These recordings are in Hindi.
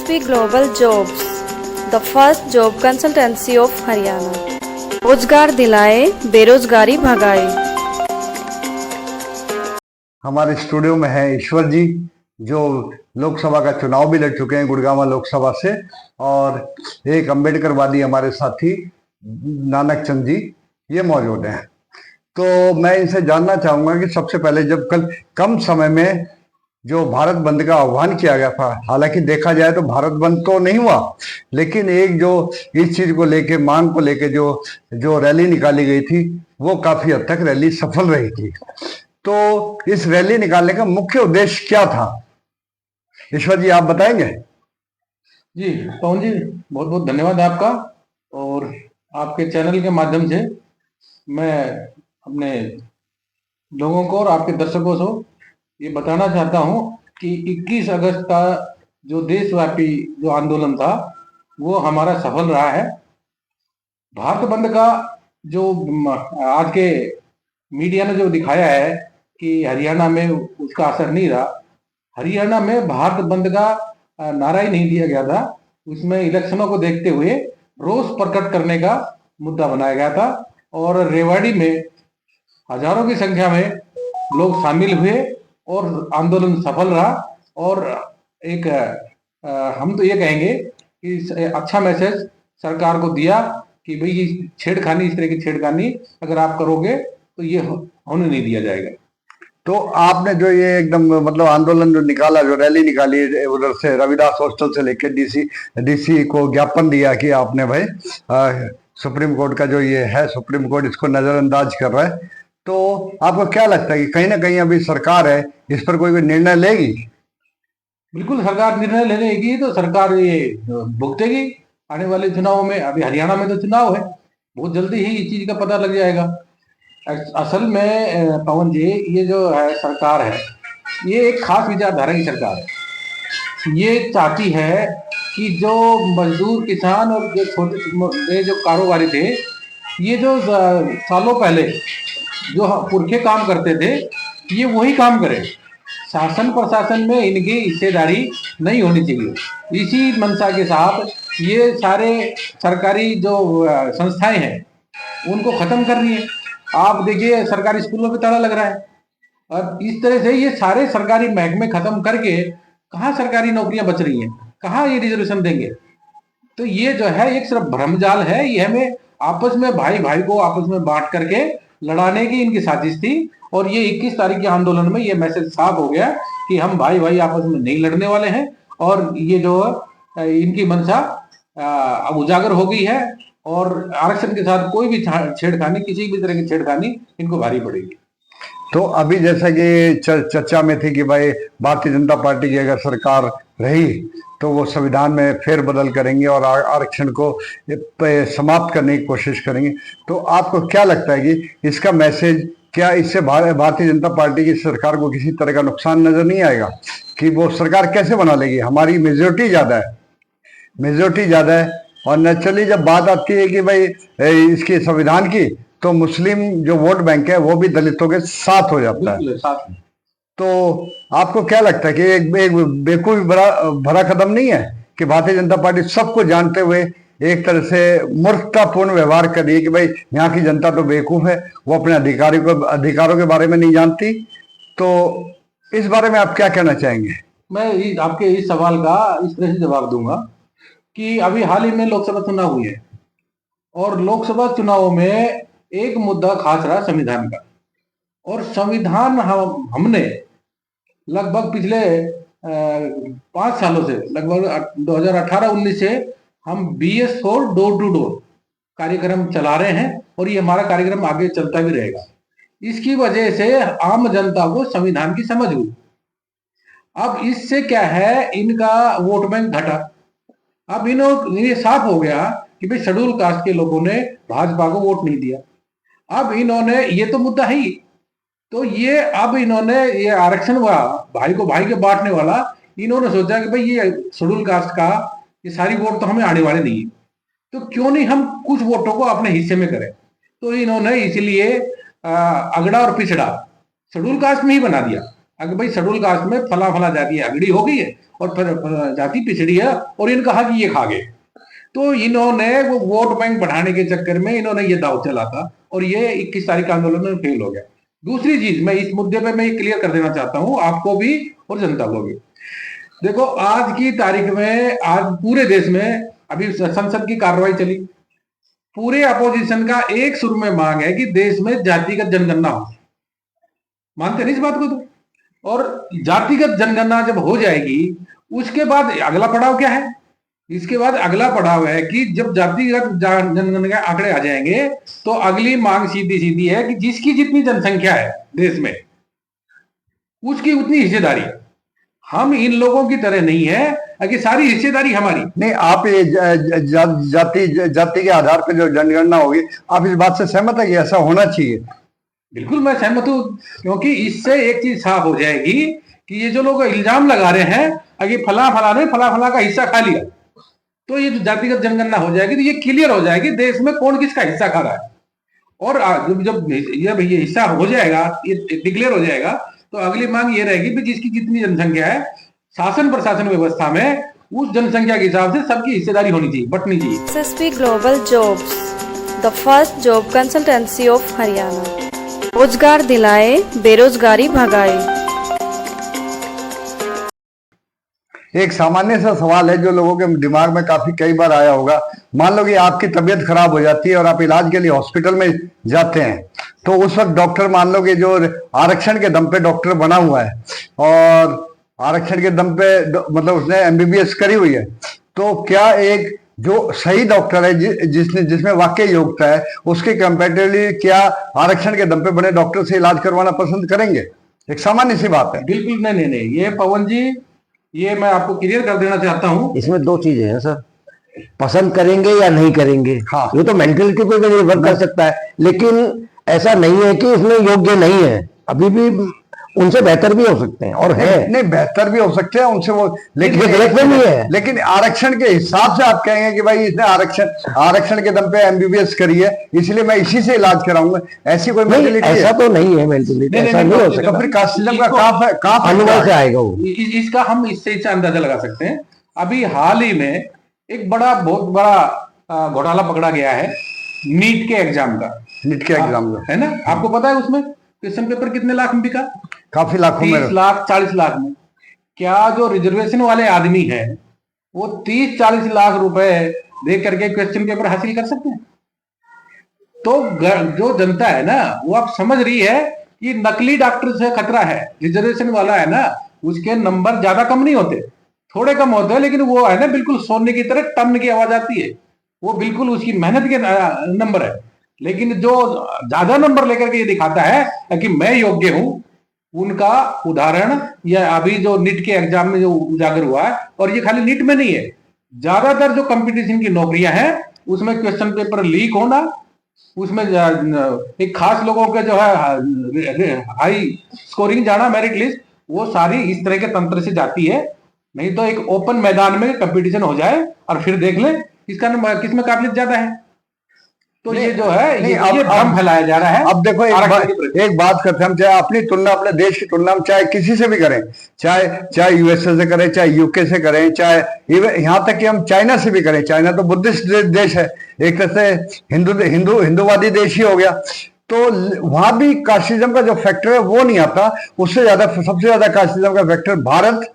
SSP Global Jobs, the first job consultancy of Haryana. रोजगार दिलाए, बेरोजगारी भगाए। हमारे स्टूडियो में है ईश्वर जी, जो लोकसभा का चुनाव भी लड़ चुके हैं गुड़गांव लोकसभा से, और एक अम्बेडकरवादी हमारे साथी नानक चंद जी ये मौजूद हैं। तो मैं इनसे जानना चाहूंगा कि सबसे पहले जब कल कम समय में जो भारत बंद का आह्वान किया गया था, हालांकि देखा जाए तो भारत बंद तो नहीं हुआ, लेकिन एक जो इस चीज को लेके, मांग को लेके जो जो रैली निकाली गई थी, वो काफी हद तक रैली सफल रही थी। तो इस रैली निकालने का मुख्य उद्देश्य क्या था, ईश्वर जी आप बताएंगे? जी पवन जी, बहुत बहुत धन्यवाद आपका। और आपके चैनल के माध्यम से मैं अपने लोगों को और आपके दर्शकों को ये बताना चाहता हूं कि 21 अगस्त का जो देशव्यापी जो आंदोलन था वो हमारा सफल रहा है। भारत बंद का जो आज के मीडिया ने जो दिखाया है कि हरियाणा में उसका असर नहीं रहा। हरियाणा में भारत बंद का नारा ही नहीं दिया गया था, उसमें इलेक्शनों को देखते हुए रोष प्रकट करने का मुद्दा बनाया गया था। और रेवाड़ी में हजारों की संख्या में लोग शामिल हुए और आंदोलन सफल रहा। और एक हम तो ये कहेंगे कि अच्छा मैसेज सरकार को दिया कि भाई ये छेड़खानी, इस तरह की छेड़खानी अगर आप करोगे तो ये होने नहीं दिया जाएगा। तो आपने जो ये एकदम मतलब आंदोलन जो निकाला, जो रैली निकाली उधर से रविदास हॉस्टल से लेकर डीसी को ज्ञापन दिया कि आपने भाई सुप्रीम कोर्ट का जो ये है, सुप्रीम कोर्ट इसको नजरअंदाज कर रहा है, तो आपको क्या लगता है कि कहीं ना कहीं अभी सरकार है इस पर कोई निर्णय लेगी? बिल्कुल, सरकार निर्णय लेगी तो सरकार ये भुगतेगी आने वाले चुनाव में। अभी हरियाणा में तो चुनाव है, बहुत जल्दी ही इस चीज का पता लग जाएगा। असल में पवन जी, ये जो है सरकार है, ये एक खास विचारधारा की सरकार है। ये चाहती है कि जो मजदूर, किसान और जो छोटे जो कारोबारी थे, ये जो सालों पहले जो पुरखे काम करते थे, ये वही काम करें। शासन प्रशासन में इनकी हिस्सेदारी नहीं होनी चाहिए। इसी मंशा के साथ ये सारे सरकारी जो संस्थाएं हैं उनको खत्म कर रही है। आप देखिए, सरकारी स्कूलों पे ताला लग रहा है। और इस तरह से ये सारे सरकारी महकमे खत्म करके कहाँ सरकारी नौकरियां बच रही हैं, कहाँ ये रिजर्वेशन देंगे? तो ये जो है एक सिर्फ भ्रमजाल है। ये हमें आपस में, भाई भाई को आपस में बांट करके लड़ाने की इनकी साजिश थी। और ये 21 तारीख के आंदोलन में ये मैसेज साफ हो गया कि हम भाई भाई आपस में नहीं लड़ने वाले हैं। और ये जो इनकी मंशा अब उजागर हो गई है। और आरक्षण के साथ कोई भी छेड़खानी, किसी भी तरह की छेड़खानी इनको भारी पड़ेगी। तो अभी जैसा कि चर्चा में थी कि भाई भारतीय जनता पार्टी की अगर सरकार रही तो वो संविधान में फेरबदल करेंगे और आरक्षण को समाप्त करने की कोशिश करेंगे, तो आपको क्या लगता है कि इसका मैसेज, क्या इससे भारतीय जनता पार्टी की सरकार को किसी तरह का नुकसान नजर नहीं आएगा? कि वो सरकार कैसे बना लेगी? हमारी मेजोरिटी ज्यादा है, और नेचुरली जब बात आती है कि भाई इसकी संविधान की, तो मुस्लिम जो वोट बैंक है वो भी दलितों के साथ हो जाता है। तो आपको क्या लगता है कि एक बेवकूफी भरा कदम नहीं है कि भारतीय जनता पार्टी सबको जानते हुए एक तरह से मूर्खतापूर्ण व्यवहार कर रही है कि भाई यहाँ की जनता तो बेवकूफ है, वो अपने अधिकारों के बारे में नहीं जानती? तो इस बारे में आप क्या कहना चाहेंगे? मैं आपके इस सवाल का इस तरह से जवाब दूंगा कि अभी हाल ही में लोकसभा चुनाव हुए हैं, और लोकसभा चुनाव में एक मुद्दा खास रहा संविधान का। और संविधान हमने लगभग पिछले 5 सालों से, लगभग 2018-19 से हम BS4 डोर टू डोर कार्यक्रम चला रहे हैं, और ये हमारा कार्यक्रम आगे चलता भी रहेगा। इसकी वजह से आम जनता को संविधान की समझ हुई। अब इससे क्या है, इनका वोट बैंक घटा। अब ये साफ हो गया कि भाई शेड्यूल कास्ट के लोगों ने भाजपा को वोट नहीं दिया। अब इन्होंने, ये तो मुद्दा है ही, तो ये अब इन्होंने ये आरक्षण वाला, भाई को भाई के बांटने वाला, इन्होंने सोचा कि भाई ये शेड्यूल कास्ट का ये सारी वोट तो हमें आने वाले नहीं है, तो क्यों नहीं हम कुछ वोटों को अपने हिस्से में करें। तो इन्होंने इसलिए अगड़ा और पिछड़ा शेड्यूल कास्ट में ही बना दिया। अगर भाई शेड्यूल कास्ट में फला फला जाति अगड़ी हो गई है और फिर जाति पिछड़ी है और इन्होंने कहा कि ये खा गए, तो इन्होंने वो वोट बैंक बढ़ाने के चक्कर में इन्होंने ये दाव चला था और ये 21 तारीख का आंदोलन में फेल हो गया। दूसरी चीज मैं इस मुद्दे पे मैं क्लियर कर देना चाहता हूं आपको भी और जनता को भी। देखो आज की तारीख में आज पूरे देश में अभी संसद की कार्रवाई चली, पूरे अपोजिशन का एक सुर में मांग है कि देश में जातिगत जनगणना हो। मानते नहीं इस बात को तो? और जातिगत जनगणना जब हो जाएगी उसके बाद अगला पड़ाव क्या है? इसके बाद अगला पड़ाव है कि जब जातिगत जनगणना के आंकड़े आ जाएंगे तो अगली मांग सीधी सीधी है कि जिसकी जितनी जनसंख्या है देश में उसकी उतनी हिस्सेदारी। हम इन लोगों की तरह नहीं है कि सारी हिस्सेदारी हमारी नहीं। आप ये जाति के आधार पर जो जनगणना होगी, आप इस बात से सहमत है कि ऐसा होना चाहिए? बिल्कुल मैं सहमत हूं, क्योंकि इससे एक चीज साफ हो जाएगी कि ये जो लोग इल्जाम लगा रहे हैं कि फला फला ने फला फला का हिस्सा खा लिया, तो ये जो जातिगत जनगणना हो जाएगी तो ये क्लियर हो जाएगी देश में कौन किसका हिस्सा खा रहा है। और जब ये हिस्सा हो जाएगा, ये डिक्लेयर हो जाएगा, तो अगली मांग ये रहेगी कि जिसकी जितनी जनसंख्या है शासन प्रशासन व्यवस्था में उस जनसंख्या के हिसाब से सबकी हिस्सेदारी होनी चाहिए, बंटनी चाहिए। SSP Global Jobs, the first job consultancy of Haryana. रोजगार दिलाए, बेरोजगारी भगाए। एक सामान्य सा सवाल है जो लोगों के दिमाग में काफी कई बार आया होगा। मान लो कि आपकी तबीयत खराब हो जाती है और आप इलाज के लिए हॉस्पिटल में जाते हैं, तो उस वक्त डॉक्टर, मान लो कि जो आरक्षण के दम पे डॉक्टर बना हुआ है और आरक्षण के दम पे मतलब उसने MBBS करी हुई है, तो क्या एक जो सही डॉक्टर है जिसमें वाकई योग्यता है, उसके कंपैरेटिवली क्या आरक्षण के दम पे बने डॉक्टर से इलाज करवाना पसंद करेंगे? एक सामान्य सी बात है। बिल्कुल नहीं, ये पवन जी, ये मैं आपको क्लियर कर देना चाहता हूँ। इसमें दो चीजें हैं सर, पसंद करेंगे या नहीं करेंगे। हाँ, ये तो मेंटलिटी पे भी निर्भर कर सकता है, लेकिन ऐसा नहीं है कि इसमें योग्य नहीं है, अभी भी उनसे बेहतर भी हो सकते हैं और है। नहीं, बेहतर भी हो सकते हैं उनसे वो, लेकिन गलत नहीं है। लेकिन आरक्षण के हिसाब से आप कहेंगे कि भाई इसने आरक्षण के दम पे MBBS करी है इसलिए मैं इसी से इलाज कराऊंगा, ऐसी कोई मेंटलिटी ऐसा तो नहीं है मेंटलिटी, ऐसा नहीं हो सकता। फिर कास्टिज्म का कहां अनुभव से आएगा वो। इसका हम इससे अंदाजा लगा सकते हैं। अभी हाल ही में एक बहुत बड़ा घोटाला पकड़ा गया है नीट के एग्जाम का। नीट के एग्जाम है ना, आपको पता है उसमें क्वेश्चन पेपर कितने लाख में बिका? काफी लाखों में, 30 लाख 40 लाख में। क्या जो रिजर्वेशन वाले आदमी है वो 30-40 लाख रुपए दे करके क्वेश्चन पेपर हासिल कर सकते हैं? तो जो जनता है ना वो आप समझ रही है कि नकली डॉक्टर से खतरा है। रिजर्वेशन वाला है ना उसके नंबर ज्यादा कम नहीं होते, थोड़े कम होते हैं, लेकिन वो है ना बिल्कुल सोने की तरह टन की आवाज आती है, वो बिल्कुल उसकी मेहनत के नंबर है। लेकिन जो ज्यादा नंबर लेकर के ये दिखाता है कि मैं योग्य हूं, उनका उदाहरण या अभी जो नीट के एग्जाम में जो उजागर हुआ है, और ये खाली नीट में नहीं है, ज्यादातर जो कंपटीशन की नौकरियां हैं उसमें क्वेश्चन पेपर लीक होना, उसमें एक खास लोगों के जो है हाई स्कोरिंग जाना, मेरिट लिस्ट, वो सारी इस तरह के तंत्र से जाती है। नहीं तो एक ओपन मैदान में कंपटीशन हो जाए और फिर देख ले किसमें काबिलियत ज्यादा है। तो ये जो है ये भ्रम फैलाया जा रहा है। अब देखो एक बात करते हैं हम, चाहे अपनी तुलना अपने देश की तुलना हम चाहे किसी से भी करें, चाहे USA से करें, चाहे UK से करें, चाहे यहाँ तक कि हम चाइना से भी करें। चाइना तो बुद्धिस्ट देश है, एक तरह से हिंदूवादी देश ही हो गया, तो वहां भी कास्टिज्म का जो फैक्टर है वो नहीं आता। उससे ज्यादा, सबसे ज्यादा कास्टिज्म का फैक्टर भारत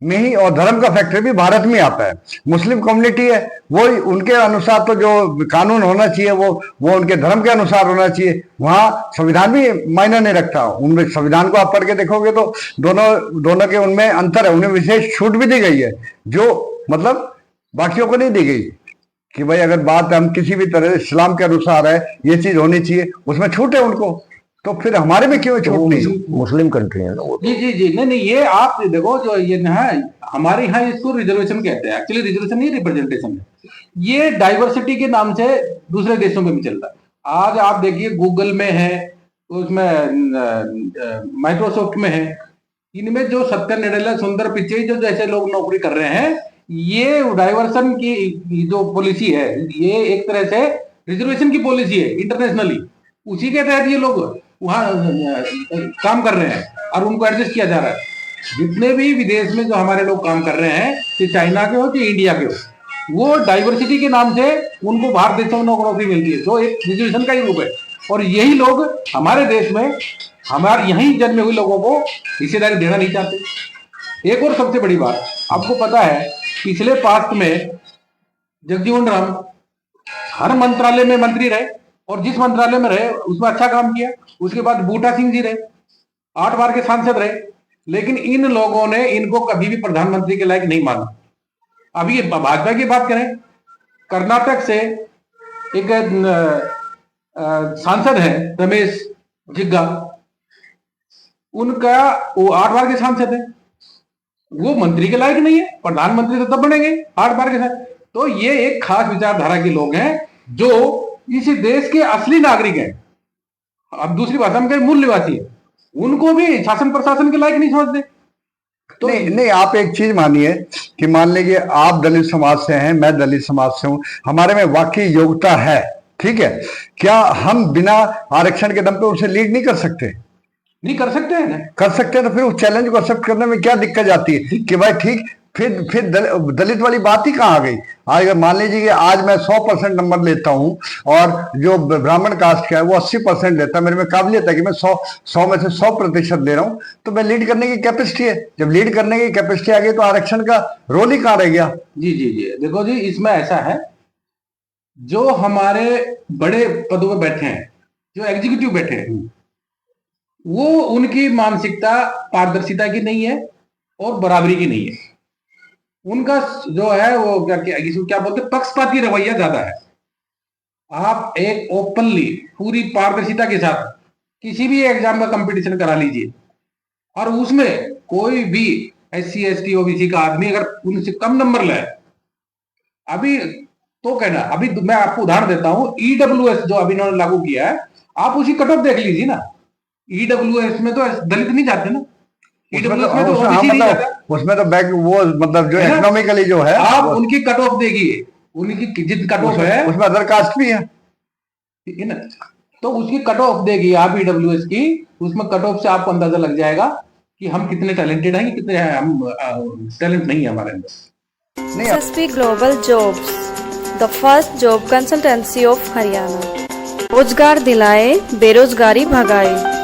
में ही, और धर्म का फैक्टर भी भारत में आता है। मुस्लिम कम्युनिटी है, वो उनके अनुसार तो जो कानून होना चाहिए वो उनके धर्म के अनुसार होना चाहिए। वहां संविधान भी मायने नहीं रखता। उनमें संविधान को आप पढ़ के देखोगे तो दोनों के उनमें अंतर है। उन्हें विशेष छूट भी दी गई है जो मतलब बाकियों को नहीं दी गई, कि भाई अगर बात हम किसी भी तरह इस्लाम के अनुसार है, ये चीज होनी चाहिए, उसमें छूट है उनको, तो फिर हमारे में क्यों छूट नहीं? मुस्लिम कंट्री है ना वो। जी नहीं, ये आप देखो जो ये है हमारे यहाँ इसको रिजर्वेशन कहते हैं। एक्चुअली रिजर्वेशन नहीं, रिप्रेजेंटेशन है। ये डाइवर्सिटी के नाम से दूसरे देशों में भी चलता है। आज आप देखिए गूगल में है, उसमें माइक्रोसॉफ्ट में है, इनमें जो सत्य निर्णय सुंदर पिचई जो जैसे लोग नौकरी कर रहे हैं, ये डाइवर्सन की जो पॉलिसी है ये एक तरह से रिजर्वेशन की पॉलिसी है इंटरनेशनली। उसी के तहत ये लोग वहाँ काम कर रहे हैं और उनको एडजस्ट किया जा रहा है। जितने भी विदेश में जो हमारे लोग काम कर रहे हैं, चाहे चाइना के हो चाहे इंडिया के हो, वो डाइवर्सिटी के नाम से उनको बाहर देशों में नौकरी मिलती है, जो एक रिजर्वेशन का ही रूप है। और यही लोग हमारे देश में हमारे यहीं जन्मे हुए लोगों को हिस्सेदारी देना नहीं चाहते। एक और सबसे बड़ी बात, आपको पता है पिछले पास्ट में जगजीवन राम हर मंत्रालय में मंत्री रहे और जिस मंत्रालय में रहे उसमें अच्छा काम किया। उसके बाद बूटा सिंह जी रहे, 8 बार के सांसद रहे, लेकिन इन लोगों ने इनको कभी भी प्रधानमंत्री के लायक नहीं माना। अभी भाजपा की बात करें, कर्नाटक से एक सांसद है रमेश जिग्गा, उनका वो 8 बार के सांसद है, वो मंत्री के लायक नहीं है, प्रधानमंत्री तो तब बनेंगे 8 बार के साथ। तो ये एक खास विचारधारा के लोग हैं जो इस देश के असली नागरिक हैं। अब दूसरी भाषा में कहें मूल निवासी है, उनको भी शासन प्रशासन के लायक नहीं समझते। तो नहीं, आप एक चीज मानिए कि मान लीजिए आप दलित समाज से हैं, मैं दलित समाज से हूं, हमारे में वाकई योग्यता है, ठीक है, क्या हम बिना आरक्षण के दम पे उसे लीड नहीं कर सकते? नहीं कर सकते हैं, कर सकते हैं। तो फिर उस चैलेंज को एक्सेप्ट करने में क्या दिक्कत जाती है कि भाई ठीक, फिर दलित वाली बात ही कहाँ आ गई? अगर मान लीजिए कि आज मैं 100% नंबर लेता हूं और जो ब्राह्मण कास्ट का है वो 80% लेता है, मेरे में काबिलियत है कि मैं 100 में से 100% ले रहा हूं, तो मैं लीड करने की कैपेसिटी है। जब लीड करने की कैपेसिटी आ गई तो आरक्षण का रोल ही कहाँ रह गया? जी जी जी, देखो जी, इसमें ऐसा है, जो हमारे बड़े पदों पर बैठे हैं, जो एग्जीक्यूटिव बैठे हैं, वो उनकी मानसिकता पारदर्शिता की नहीं है और बराबरी की नहीं है। उनका जो है वो क्या बोलते हैं, पक्षपाती रवैया ज्यादा है। आप एक ओपनली पूरी पारदर्शिता के साथ किसी भी एग्जाम का कंपटीशन करा लीजिए और उसमें कोई भी SC ST OBC का आदमी अगर उनसे कम नंबर लाए, अभी तो कहना, अभी मैं आपको उदाहरण देता हूं, EWS जो अभी इन्होंने लागू किया है, आप उसी कट ऑफ देख लीजिए ना। EWS में तो दलित नहीं जाते ना, EWS में तो OBC नहीं जाता, उसमें तो बैक वो मतलब जो इकोनॉमिकली जो है आप उनकी कट ऑफ देखिए, उनकी जितनी कट ऑफ है उसमें अदर कास्ट भी है, ठीक है ना, तो उसकी कट ऑफ देखिए आप EWS की, उसमें कट ऑफ से आपको अंदाजा लग जाएगा कि हम कितने टैलेंटेड हैं, कितने हम टैलेंट नहीं है हमारे अंदर। SSP Global Jobs, the first job consultancy of Haryana. रोजगार दिलाए, बेरोजगारी भगाए।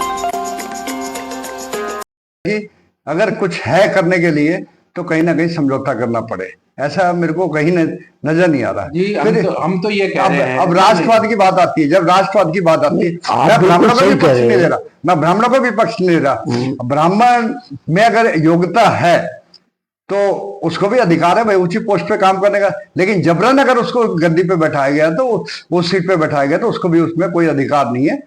अगर कुछ है करने के लिए तो कहीं ना कहीं समझौता करना पड़े, ऐसा मेरे को कहीं नजर नहीं आ रहा जी। हम तो ये कह रहे हैं, अब राष्ट्रवाद की बात आती है, जब राष्ट्रवाद की बात आती है, मैं ब्राह्मणों को भी पक्ष नहीं ले रहा, मैं ब्राह्मणों को भी पक्ष नहीं ले रहा। ब्राह्मण में अगर योग्यता है तो उसको भी अधिकार है भाई ऊंची पोस्ट पे काम करने का, लेकिन जबरन अगर उसको गद्दी पे बैठाया गया तो उस सीट पे बैठाया गया तो उसको भी उसमें कोई अधिकार नहीं है।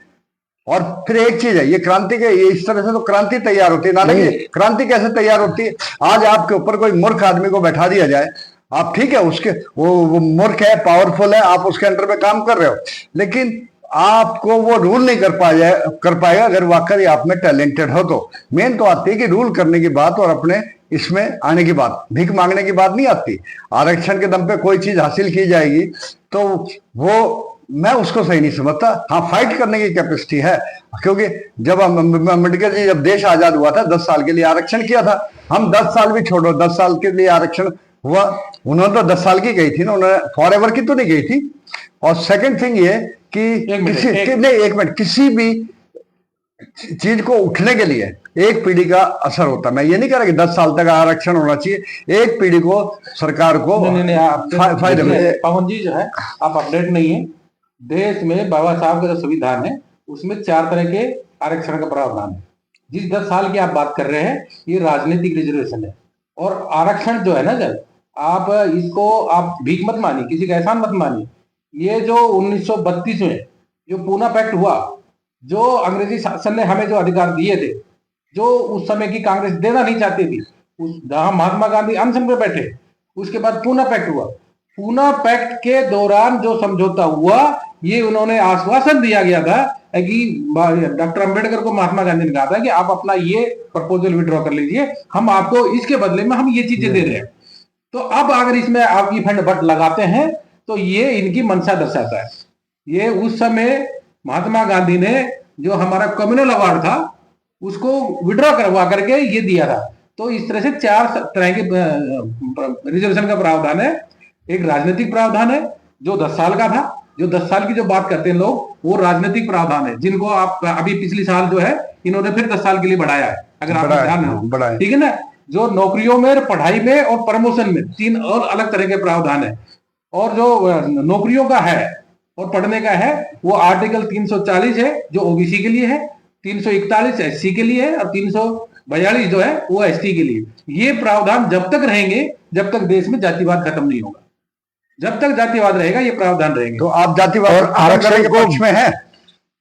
और फिर एक चीज है, ये क्रांति के, ये इस तरह से तो क्रांति तैयार होती है ना, नहीं क्रांति कैसे तैयार होती है? आज आपके ऊपर कोई मूर्ख आदमी को बैठा दिया जाए, आप ठीक है उसके वो मूर्ख है, पावरफुल है, आप उसके अंडर में काम कर रहे हो, लेकिन आपको वो रूल नहीं कर पाएगा अगर वाकई आप में टैलेंटेड हो तो। मेन तो आती है कि रूल करने की बात और अपने इसमें आने की बात, भीख मांगने की बात नहीं आती। आरक्षण के दम पे कोई चीज हासिल की जाएगी तो वो मैं उसको सही नहीं समझता। हाँ, फाइट करने की कैपेसिटी है, क्योंकि जब अम्बेडकर जी जब देश आजाद हुआ था 10 साल के लिए आरक्षण किया था, हम 10 साल भी छोड़ो, 10 साल के लिए आरक्षण हुआ, उन्होंने तो 10 साल की गई थी ना, उन्होंने फॉर एवर की तो नहीं गई थी। और सेकंड थिंग ये कि एक मिनट, किसी भी चीज को उठने के लिए एक पीढ़ी का असर होता है। मैं ये नहीं कह रहा कि 10 साल तक आरक्षण होना चाहिए, एक पीढ़ी को सरकार को फायदे में। पवन जी जो है, आप अपडेट नहीं है, देश में बाबा साहब का जो संविधान है उसमें 4 तरह के आरक्षण का प्रावधान है। जिस 10 साल की आप बात कर रहे हैं ये राजनीतिक रिजर्वेशन है। और आरक्षण जो है ना, जब आप इसको आप भीख मत मानिए, किसी का एहसान मत मानिए। ये जो 1932 में जो पूना पैक्ट हुआ, जो अंग्रेजी शासन ने हमें जो अधिकार दिए थे, जो उस समय की कांग्रेस देना नहीं चाहती थी, उस जहां महात्मा गांधी अनशन पे बैठे, उसके बाद पूना पैक्ट हुआ। पूना पैक्ट के दौरान जो समझौता हुआ, ये उन्होंने आश्वासन दिया गया था कि डॉक्टर अंबेडकर को महात्मा गांधी ने कहा था कि आप अपना ये प्रपोजल विड्रॉ कर लीजिए, हम आपको इसके बदले में हम ये चीजें दे रहे हैं। तो अब अगर इसमें आप ई फंड बट लगाते हैं तो ये इनकी मंशा दर्शाता है। ये उस समय महात्मा गांधी ने जो हमारा कम्युनल अवार्ड था उसको विड्रॉ करवा करके ये दिया था। तो इस तरह से 4 तरह के रिजर्वेशन का प्रावधान है। एक राजनीतिक प्रावधान है जो 10 साल का था, जो 10 साल की जो बात करते हैं लोग, वो राजनीतिक प्रावधान है, जिनको आप अभी पिछली साल जो है इन्होंने फिर 10 साल के लिए बढ़ाया है, अगर आप ध्यान हो, ठीक है ना। जो नौकरियों में, पढ़ाई में और प्रमोशन में 3 और अलग तरह के प्रावधान है। और जो नौकरियों का है और पढ़ने का है वो आर्टिकल 340 है जो ओबीसी के लिए है, 341 एससी के लिए है और 342 जो है वो एसटी के लिए। ये प्रावधान जब तक रहेंगे जब तक देश में जातिवाद खत्म नहीं होगा। जब तक जातिवाद रहेगा ये प्रावधान रहेंगे। तो आप जातिवाद और आरक्षण के पक्ष में हैं?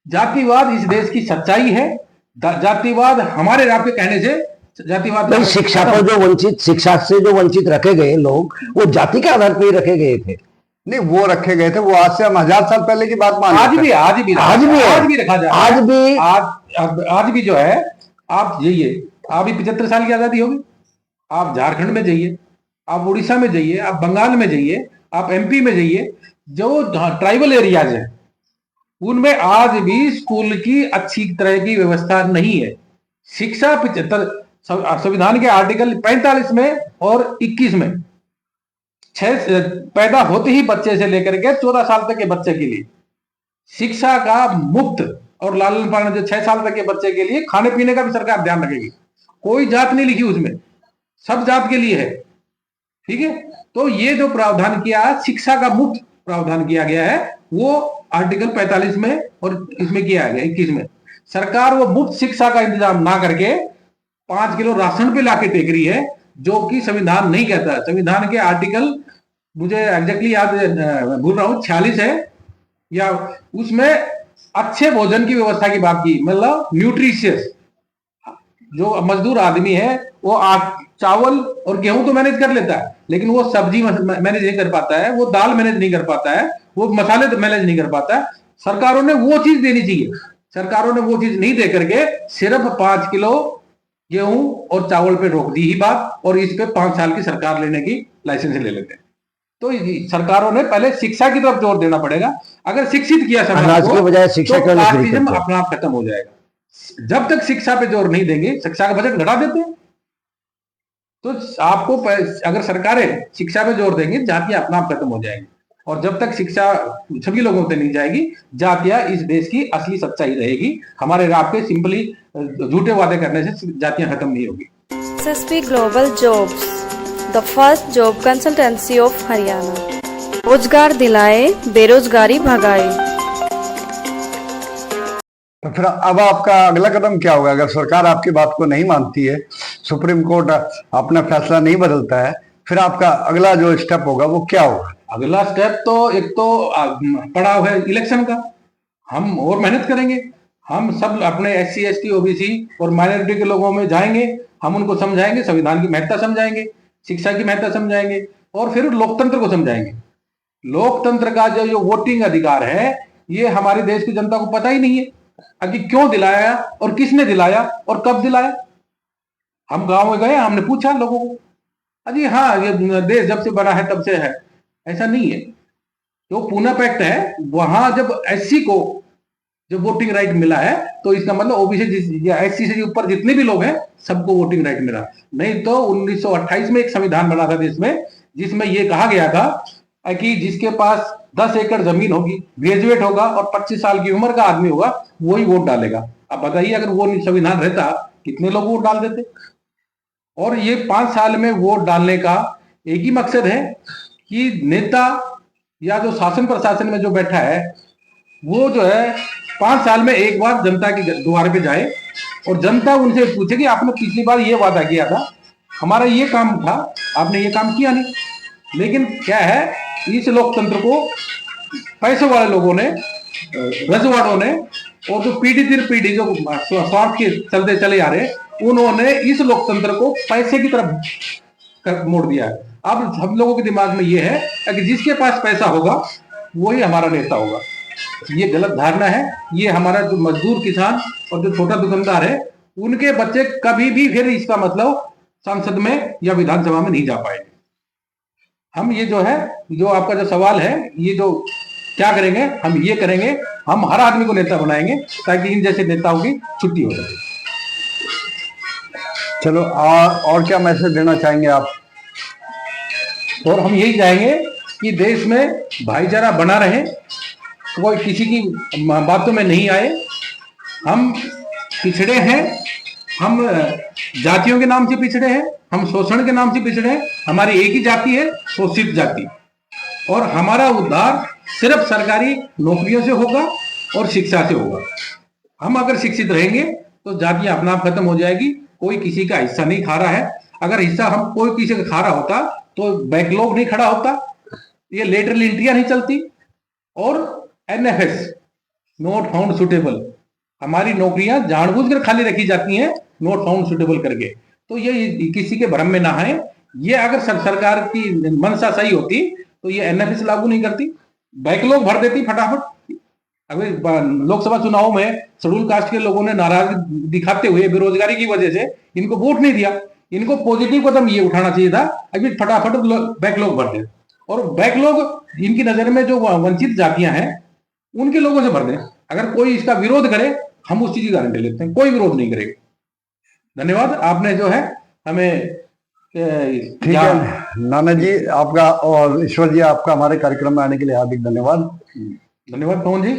जातिवाद इस देश की सच्चाई है। जातिवाद हमारे आपके कहने से जातिवाद नहीं, शिक्षा पर जो वंचित, शिक्षा से जो वंचित रखे गए लोग, वो जाति के आधार पर ही रखे गए थे। नहीं, वो रखे गए थे, वो आज से हम 1000 साल पहले की बात मान आज भी रखा जाए। आज भी जो है, आप जाइए, अभी 75 साल की आजादी होगी, आप झारखंड में जाइए, आप उड़ीसा में जाइए, आप बंगाल में जाइए, आप एमपी में जाइए, जो ट्राइबल एरियाज है उनमें आज भी स्कूल की अच्छी तरह की व्यवस्था नहीं है। शिक्षा 75 संविधान के आर्टिकल 45 में और 21 में 6 पैदा होते ही बच्चे से लेकर के 14 साल तक के बच्चे के लिए शिक्षा का मुफ्त और लालन पालन, जो 6 साल तक के बच्चे के लिए खाने पीने का भी सरकार ध्यान रखेगी। कोई जात नहीं लिखी उसमें, सब जात के लिए है, ठीक है। तो ये जो प्रावधान किया, शिक्षा का मुफ्त प्रावधान किया गया है, वो आर्टिकल 45 में और इसमें किया गया 21 में। सरकार वो मुफ्त शिक्षा का इंतजाम ना करके 5 किलो राशन पे लाके टेक रही है, जो कि संविधान नहीं कहता। संविधान के आर्टिकल मुझे एग्जैक्टली याद भूल रहा हूं 46 है, या उसमें अच्छे भोजन की व्यवस्था की बात की, मतलब न्यूट्रिशियस। जो मजदूर आदमी है वो चावल और गेहूं तो मैनेज कर लेता है, लेकिन वो सब्जी मैनेज नहीं कर पाता है, वो दाल मैनेज नहीं कर पाता है, वो मसाले मैनेज नहीं कर पाता है। सरकारों ने वो चीज देनी चाहिए, सरकारों ने वो चीज नहीं दे करके सिर्फ 5 किलो गेहूं और चावल पे रोक दी ही बात, और इस पे 5 साल की सरकार लेने की लाइसेंस ले लेते हैं। तो सरकारों ने पहले शिक्षा की तरफ जोर देना पड़ेगा। अगर शिक्षित किया समाज को, बजाय शिक्षा तो कास्टिज्म अपना आप खत्म हो जाएगा। जब तक शिक्षा पे जोर नहीं देंगे, शिक्षा का बजट घटा देते हैं, तो आपको अगर सरकारें शिक्षा पे जोर देंगी, जातियां अपना आप खत्म हो जाएंगी। और जब तक शिक्षा सभी लोगों तक नहीं जाएगी, जातियां इस देश की असली सच्चाई रहेगी। हमारे आपके सिंपली झूठे वादे करने से जातियां खत्म नहीं होगी। SSP Global Jobs, the first job consultancy of Haryana. रोजगार दिलाए, बेरोजगारी भगाए। तो फिर अब आपका अगला कदम क्या होगा? अगर सरकार आपकी बात को नहीं मानती है, सुप्रीम कोर्ट अपना फैसला नहीं बदलता है, फिर आपका अगला जो स्टेप होगा वो क्या होगा? अगला स्टेप तो एक तो पड़ाव है इलेक्शन का। हम और मेहनत करेंगे, हम सब अपने SC ST OBC और माइनॉरिटी के लोगों में जाएंगे, हम उनको समझाएंगे, संविधान की महत्ता समझाएंगे, शिक्षा की महत्ता समझाएंगे, और फिर लोकतंत्र को समझाएंगे। लोकतंत्र का जो वोटिंग अधिकार है, ये हमारे देश की जनता को पता ही नहीं है कि क्यों दिलाया और किसने दिलाया और कब दिलाया। हम गांव में गए, हमने पूछा लोगों को, अजी हाँ ये देश जब से बना है तब से है, ऐसा नहीं है। जो पूना पैक्ट है, वहां जब SC को जब वोटिंग राइट मिला है, तो इसका मतलब OBC या SC से ऊपर जितने भी लोग हैं सबको वोटिंग राइट मिला। नहीं तो 1928 में एक संविधान बना था जिसमें ये कहा गया था कि जिसके पास 10 एकड़ जमीन होगी, ग्रेजुएट होगा और 25 साल की उम्र का आदमी होगा, वही वोट डालेगा। अब बताइए अगर वो संविधान रहता, कितने लोग वोट डाल देते। और ये 5 साल में वोट डालने का एक ही मकसद है कि नेता या जो शासन प्रशासन में जो बैठा है, वो जो है 5 साल में एक बार जनता के द्वार पे जाए और जनता उनसे पूछे कि आपने पिछली बार ये वादा किया था, हमारा ये काम था, आपने ये काम किया नहीं। लेकिन क्या है, इस लोकतंत्र को पैसे वाले लोगों ने, रजवाड़ों ने, और जो पीढ़ी दर पीढ़ी जो स्वार्थ के चलते चले आ रहे, उन्होंने इस लोकतंत्र को पैसे की तरफ मोड़ दिया है। अब हम लोगों के दिमाग में ये है कि जिसके पास पैसा होगा वही हमारा नेता होगा। ये गलत धारणा है। ये हमारा जो मजदूर किसान और जो छोटा दुकानदार है, उनके बच्चे कभी भी फिर इसका मतलब संसद में या विधानसभा में नहीं जा पाएंगे। हम ये जो है, जो आपका जो सवाल है, ये जो क्या करेंगे, हम ये करेंगे, हम हर आदमी को नेता बनाएंगे ताकि इन जैसे नेताओं की छुट्टी हो जाए। चलो और क्या मैसेज देना चाहेंगे आप? और हम यही चाहेंगे कि देश में भाईचारा बना रहे, कोई किसी की बातों में नहीं आए। हम पिछड़े हैं, हम जातियों के नाम से पिछड़े हैं, हम शोषण के नाम से पिछड़े हैं। हमारी एक ही जाति है, शोषित जाति, और हमारा उद्धार सिर्फ सरकारी नौकरियों से होगा और शिक्षा से होगा। हम अगर शिक्षित रहेंगे तो जातियां अपना आप खत्म हो जाएगी। कोई किसी का हिस्सा नहीं खा रहा है। अगर हिस्सा हम कोई किसी का खा रहा होता तो बैकलॉग नहीं खड़ा होता, ये लेटरल एंट्रियां नहीं चलती, और एनएफएस नॉट फाउंड सुटेबल, हमारी नौकरियां जानबूझकर खाली रखी जाती हैं नॉट फाउंड सुटेबल करके। तो ये किसी के भ्रम में ना आए। ये अगर सरकार की मंशा सही होती तो ये एनएफएस लागू नहीं करती, बैकलॉग भर देती फटाफट। अभी लोकसभा चुनाव में शेड्यूल कास्ट के लोगों ने नाराजगी दिखाते हुए बेरोजगारी की वजह से इनको वोट नहीं दिया। इनको पॉजिटिव कदम ये उठाना चाहिए था, अभी फटाफट बैकलॉग भर दे, और बैकलॉग इनकी नजर में जो वंचित जातियां हैं उनके लोगों से भर दें। अगर कोई इसका विरोध करे, हम उस चीज की गारंटी लेते हैं, कोई विरोध नहीं करेगा। धन्यवाद, आपने जो है हमें ठीक है नाना जी, आपका और ईश्वर जी, आपका हमारे कार्यक्रम में आने के लिए हार्दिक धन्यवाद। धन्यवाद पवन जी।